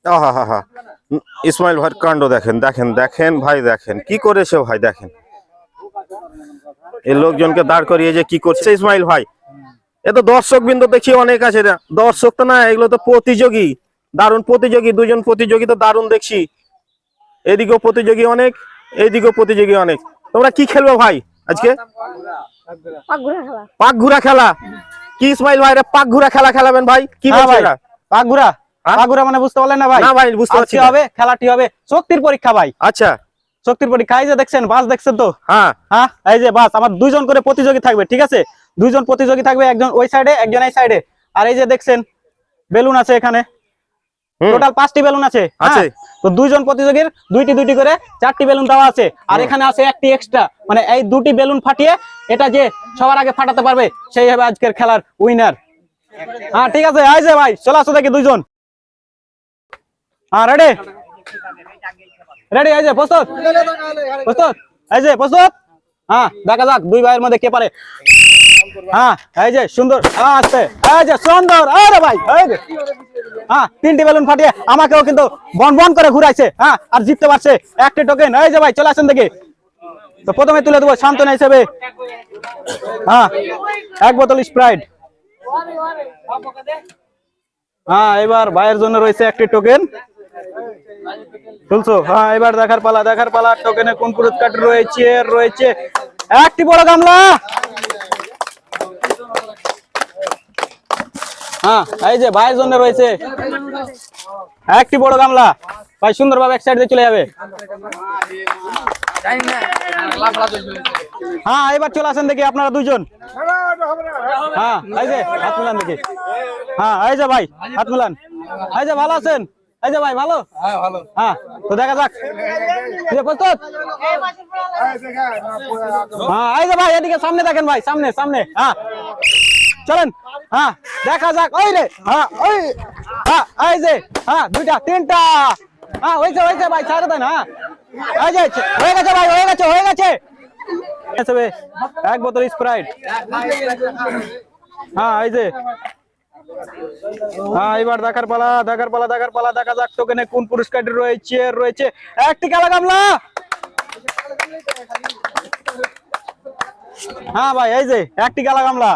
আহা হা হা। ইসমাইল ভাইয়ের কাণ্ড দেখেন দেখেন দেখেন ভাই, দেখেন কি করেছে ভাই, দেখেন এই লোকজনকে দাঁড় করিয়ে যে কি করছে ইসমাইল ভাই। এ তো দর্শক বিন্দু দেখি অনেক আছে, দর্শক তো না, এগুলো তো প্রতিযোগী, দারুণ প্রতিযোগী, দুজন প্রতিযোগী তো দারুণ দেখছি। এদিকেও প্রতিযোগী অনেক, এইদিকেও প্রতিযোগী অনেক। তোমরা কি খেলবে ভাই আজকে? পাক ঘুরা খেলা। কি ইসমাইল ভাই, পাক ঘুরা খেলা খেলাবেন ভাই? কি বলছে এরা? পাক ঘুরা? পাক ঘুরা মানে বুঝতে পারলেন না ভাই? না ভাই বুঝতে পারছি না। হবে খেলাটি হবে শক্তির পরীক্ষা ভাই। আচ্ছা শক্তির পরীক্ষা। এই যে দেখছেন বাস দেখছেন তো? হ্যাঁ হ্যাঁ, এই যে বাস আমার দুইজন করে প্রতিযোগী থাকবে, ঠিক আছে? দুইজন প্রতিযোগী থাকবে, একজন ওই সাইডে একজন এই সাইডে। আর এই যে দেখছেন বেলুন আছে এখানে, টোটাল 5টি বেলুন আছে। আছে তো দুইজন প্রতিযোগীর দুইটি দুইটি করে 4টি বেলুন দেওয়া আছে। আর এখানে আছে একটি এক্সট্রা, মানে এই দুটি বেলুন ফাটিয়ে এটা যে সবার আগে ফাটাতে পারবে সেই হবে আজকের খেলার উইনার। হ্যাঁ ঠিক আছে, এই যে ভাই চলে আসো দেখি দুইজন। হ্যাঁ রেডি রেডি, এই যে প্রস্তুত প্রস্তুত, এই যে প্রস্তুত। হ্যাঁ দেখা যাক দুই ভাইয়ের মধ্যে কে পারে। হ্যাঁ এই যে সুন্দর, আসতে এই যে সুন্দর, আরে ভাই এই যে হ্যাঁ 3টি বেলুন ফাটিয়ে আমাকেও কিন্তু বন বন করে ঘুরাইছে। হ্যাঁ আর জিততে পারছে একটি টোকেন। এই যে ভাই চলে আসেন দেখি। তো প্রথমে তুলে দেবো সান্ত্বনা হিসেবে হ্যাঁ 1 বোতল স্প্রাইট। হ্যাঁ এবার ভাইয়ের জন্য রয়েছে একটি টোকেন। তুলছো? হ্যাঁ এবার দেখার পালা, দেখার পালা। টোকেনে কোন পুরস্কার রয়েছে? রয়েছে একটি বড় গামলা। হ্যাঁ এই যে ভাইয়ের জন্য রয়েছে একটি বড় গামলা। ভাই সুন্দরভাবে এক সাইড দিয়ে চলে যাবে। হ্যাঁ এবার চলে আসেন দেখি আপনারা দুইজন। হ্যাঁ এই যে হাত মিলান দেখি। হ্যাঁ এই যে ভাই হাত মিলান। এই যে ভালো আছেন? এই যে ভাই ভালো? হ্যাঁ তো দেখা যাক। প্রস্তুত? হ্যাঁ এই যে ভাই এদিকে সামনে দেখেন ভাই, সামনে সামনে। হ্যাঁ চলেন। হ্যাঁ দেখা যাক। ওই রে, হ্যাঁ ওই, হ্যাঁ এই যে, হ্যাঁ 2টা 3টা। হ্যাঁ হয়েছে হয়েছে ভাই, ছাড়ে দেন। হ্যাঁ এই যে হয়ে গেছে ভাই, হয়ে গেছে হয়ে গেছে। 1 বোতল স্প্রাইট। হ্যাঁ এই যে হ্যাঁ এবার দেখার পালা, দেখার পালা, দেখার পালা। দেখা যাক টোকেনে কোন পুরস্কারটি রয়েছে। রয়েছে একটি কালা গামলা। হ্যাঁ ভাই এই যে একটি কালা গামলা।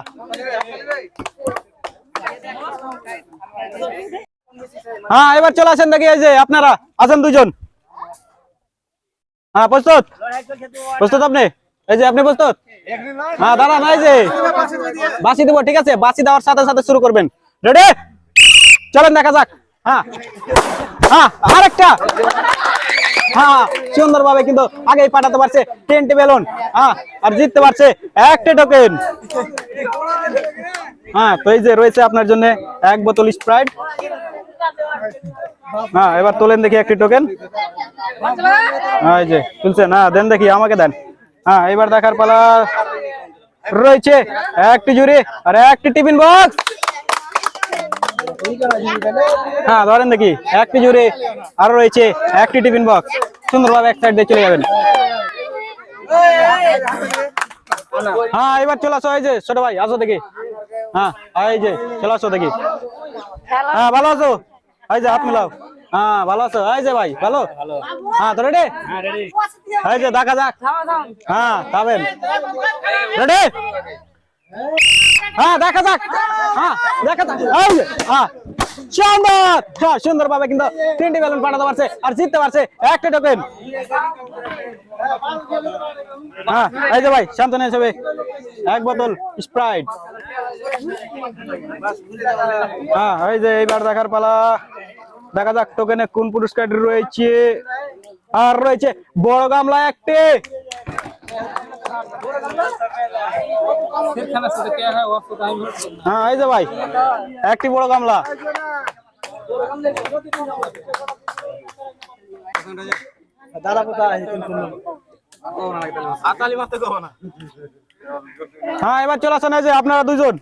হ্যাঁ এবার চলে আসেন দেখি। এই যে আপনারা আছেন দুজন। হ্যাঁ প্রস্তুত? প্রস্তুত আপনি? এই যে আপনি প্রস্তুত? হ্যাঁ দাঁড়ান, এই যে বাসি দেবো, ঠিক আছে? বাসি দেওয়ার সাথে সাথে শুরু করবেন। রেডি চলেন দেখা যাক। হ্যাঁ হ্যাঁ আরেকটা। হ্যাঁ সুন্দরভাবে কিন্তু আগেই পাঠাতে পারছে 10টি বেলুন। হ্যাঁ আর জিততে পারছে একটি টোকেন। হ্যাঁ তো এই যে রয়েছে আপনার জন্য 1 বোতল স্প্রাইট। হ্যাঁ এবার তোলেন দেখি একটি টোকেন। হ্যাঁ এই যে তুলছেন? হ্যাঁ দেন দেখি, আমাকে দেন। হ্যাঁ এবার দেখার পালা। রয়েছে একটি জুড়ি আর একটি টিফিন বক্স। হ্যাঁ ধরেন দেখি, একটি জুড়ি আর রয়েছে একটি টিফিন বক্স। সুন্দরভাবে এক সাইড দিয়ে চলে যাবেন। হ্যাঁ এবার চলে আসো। এই যে ছোট ভাই আসো দেখি। হ্যাঁ এই যে চলে আসো দেখি। হ্যাঁ ভালো আছো? এই যে হাত মিলাও। হ্যাঁ ভালো আছো? এই যে ভাই ভালো? হ্যাঁ তো রেডি? এই যে দেখা যাক। হ্যাঁ খাবেন? রেডি? হ্যাঁ দেখা যাক। হ্যাঁ দেখা যাক। এই যে হ্যাঁ সুন্দর, হ্যাঁ সুন্দরভাবে কিন্তু 3টি বেলুন পাঠাতে পারছে আর জিততে পারছে একটা টোকেন। হ্যাঁ এই যে ভাই সান্ত্বনা হিসেবে 1 বোতল স্প্রাইট। হ্যাঁ এই যে এইবার দেখার পালা। দেখা যাক টোকেনে কোন পুরস্কার রয়েছে। আর রয়েছে বড় গামলা একটি। হ্যাঁ এই যে ভাই একটি বড় গামলা। হ্যাঁ এবার চলে আসেন। এই যে আপনারা দুজন।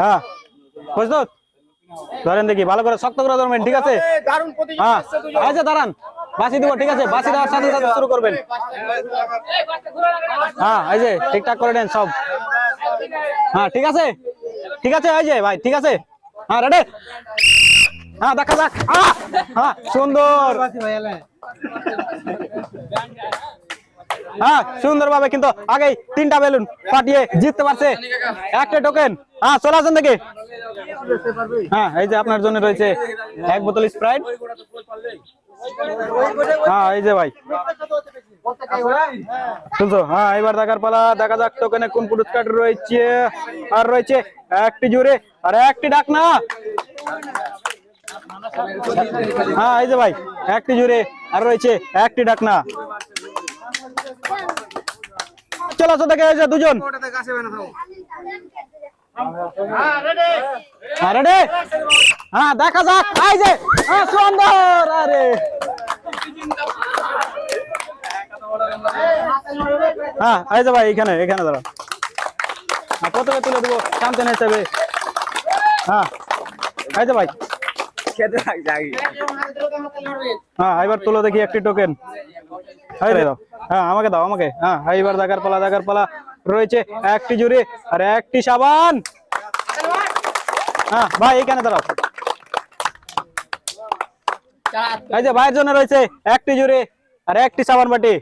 হ্যাঁ প্রস্তুত? ধরেন দেখি, ভালো করে শক্ত করে ধরবেন, ঠিক আছে? হ্যাঁ এই যে দাঁড়ান, বাসি দিব, ঠিক আছে? বাসি দেওয়ার সাথে সাথে শুরু করবেন। হ্যাঁ এই যে ঠিকঠাক করে নেন সব। হ্যাঁ ঠিক আছে, ঠিক আছে। এই যে ভাই ঠিক আছে। হ্যাঁ রেডি? হ্যাঁ দেখা যাক। হ্যাঁ সুন্দর, হ্যাঁ সুন্দরভাবে কিন্তু আগে 3টা বেলুন ফাটিয়ে জিততে পারছে। একটা টোকেন। হ্যাঁ চলে আসেন দেখি। হ্যাঁ এই যে আপনার জন্য রয়েছে 1 বোতল স্প্রাইট। হ্যাঁ এই যে ভাই শুনছো। হ্যাঁ এবার দেখার পালা, দেখা যাক টোকেনে কোন পুরস্কার রয়েছে। আর রয়েছে একটি জুড়ে আর একটি ডাকনা। হ্যাঁ এই যে ভাই একটি জুড়ে আর রয়েছে একটি ডাকনা। চলো আসো দেখে, এই যে দুজন। হ্যাঁ রেডি। হ্যাঁ দেখা যাক। এই যে সুন্দর। আরে হ্যাঁ এই যে ভাই এখানে দাঁড়া। প্রথমে তুলে দেবো চ্যাম্পিয়ন হিসেবে। হ্যাঁ এই যে ভাই। হ্যাঁ এবার তুলো দেখি একটি টোকেন। হ্যাঁ আমাকে দাও আমাকে। হ্যাঁ এইবার দেখার পালা রয়েছে একটি জুড়ি আর একটি সাবান। হ্যাঁ ভাই এখানে দাঁড়াও। এই যে ভাইয়ের জন্য রয়েছে একটি জুড়ি আর একটি সাবান বাটি।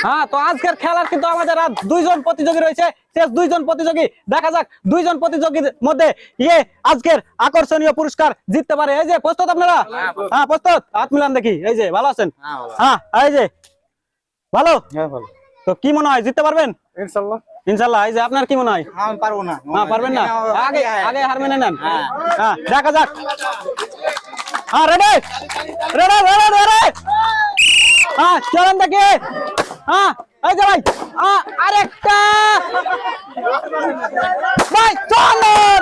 হ্যাঁ তো আজকের খেলার কিন্তু আমাদের আর 2 জন প্রতিযোগী রয়েছে। শেষ 2 জন প্রতিযোগী, দেখা যাক 2 জন প্রতিযোগীর মধ্যে আজকের আকর্ষণীয় পুরস্কার জিততে পারে। এই যে প্রস্তুত আপনারা? হ্যাঁ প্রস্তুত। হাত মিলান দেখি। এই যে ভালো আছেন? হ্যাঁ এই যে ভালো। তো কি মনে হয় জিততে পারবেন? ইনশাআল্লাহ। এই যে আপনার কি মনে হয়? আমি পারবো না। হ্যাঁ পারবেন না? আগে হার মেনে নেন। হ্যাঁ দেখা যাক। হ্যাঁ রেডি। হ্যাঁ চলেন দেখি। হ্যাঁ এই যে ভাই আরেকটা ভাই চলেন।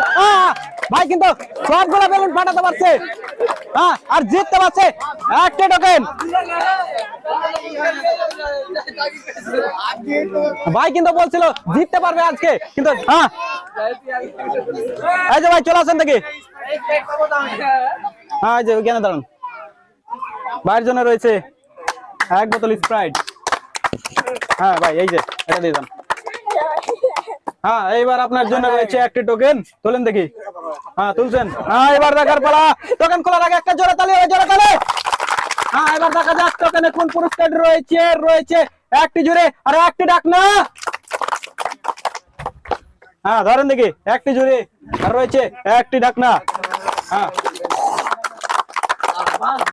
ভাই কিন্তু সবগুলো বেলুন ফাটাতে পারছে। হ্যাঁ আর জিততে পারছে একটা টোকেন। ভাই কিন্তু বলছিল জিততে পারবে আজকে, কিন্তু হ্যাঁ এই যে ভাই চলে আসেন দেখি। হ্যাঁ এই যে ওইখানে দাঁড়ান। ভাইয়ের জন্য রয়েছে 1 বোতল স্প্রাইট। হ্যাঁ ভাই এই যে এটা দিয়ে যান। হ্যাঁ এইবার আপনার জন্য রয়েছে একটি টোকেন। তোলেন দেখি। হ্যাঁ তুলছেন। হ্যাঁ এবার দেখার পালা। টোকেন খোলার আগে একটা জোরে তালি। হ্যাঁ এবার দেখা যাক টোকেনে কোন পুরস্কার রয়েছে একটি জুড়ে আর একটি ডাকনা। হ্যাঁ ধরেন দেখি। একটি জুড়ে আর রয়েছে একটি ডাকনা। হ্যাঁ